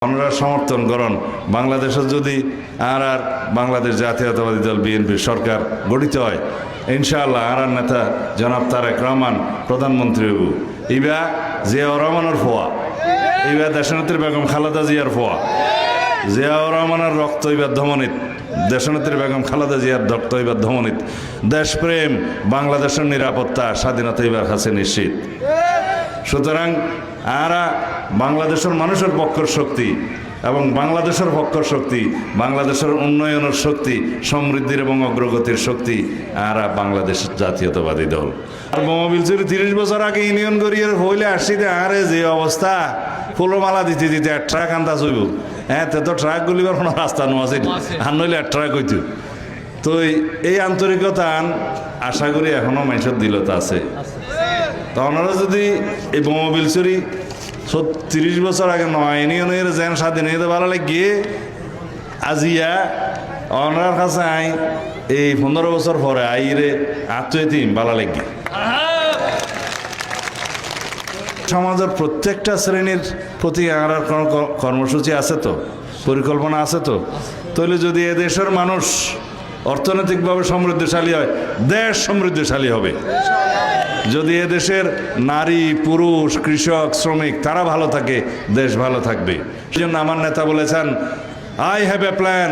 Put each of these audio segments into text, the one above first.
আপনারা সমর্থন করেন বাংলাদেশে যদি আর বাংলাদেশ জাতীয়তাবাদী দল বিএনপির সরকার গঠিত হয় ইনশাআল্লাহ আর নেতা জনাব তারেক রহমান প্রধানমন্ত্রী হবু ইবা জিয়াউর রহমানের ফোয়া ইবা দেশনেত্রী বেগম খালেদা জিয়ার ফোয়া জিয়াউর রহমানের রক্ত ইবার ধমনিত দেশনেত্রী বেগম খালেদা জিয়ার রক্ত ইবার ধমনিত দেশপ্রেম বাংলাদেশের নিরাপত্তা স্বাধীনতা ইবার কাছে নিশ্চিত। সুতরাং আরা বাংলাদেশের মানুষের পক্ষের শক্তি এবং বাংলাদেশের পক্ষের শক্তি বাংলাদেশের উন্নয়নের শক্তি সমৃদ্ধির এবং অগ্রগতির শক্তি আরা বাংলাদেশ জাতীয়তাবাদী দল। আর বোমাবিল চুরি 30 বছর আগে ইউনিয়ন করিয়ে হইলে আসছি আরে যে অবস্থা ফুলমালা দিতে দিতে এক ট্রাক আনতা চইব হ্যাঁ তো ট্রাক গুলিবার কোনো রাস্তা নো আছে আর নইলে এক ট্রাক হইতো। তো এই আন্তরিকতা আশা করি এখনো মানুষের দিলতা আছে। তো ওনারা যদি এই বোমাবিল চুরি 30 বছর আগে নয় ইউনিয়নের যেন স্বাধীন হইতে ভালো লাগিয়ে আজিয়া ওনার কাছে আই এই 15 বছর পরে আইরে আত্মীয়তিম ভালো লাগিয়ে সমাজের প্রত্যেকটা শ্রেণীর প্রতি আর কোনো কর্মসূচি আছে তো পরিকল্পনা আছে তো তাহলে যদি এদেশের মানুষ অর্থনৈতিকভাবে সমৃদ্ধশালী হয় দেশ সমৃদ্ধশালী হবে। যদি এদেশের নারী পুরুষ কৃষক শ্রমিক তারা ভালো থাকে দেশ ভালো থাকবে। সেই জন্য আমার নেতা বলেছেন আই হ্যাভ এ প্ল্যান,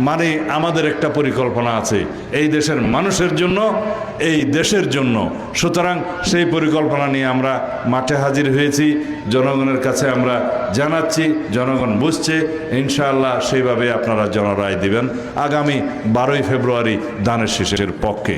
মানে আমাদের একটা পরিকল্পনা আছে এই দেশের মানুষের জন্য এই দেশের জন্য। সুতরাং সেই পরিকল্পনা নিয়ে আমরা মাঠে হাজির হয়েছি, জনগণের কাছে আমরা জানাচ্ছি, জনগণ বুঝছে ইনশাআল্লাহ সেইভাবে আপনারা জনরায় দিবেন আগামী 12ই ফেব্রুয়ারি ধানের শীষের পক্ষে।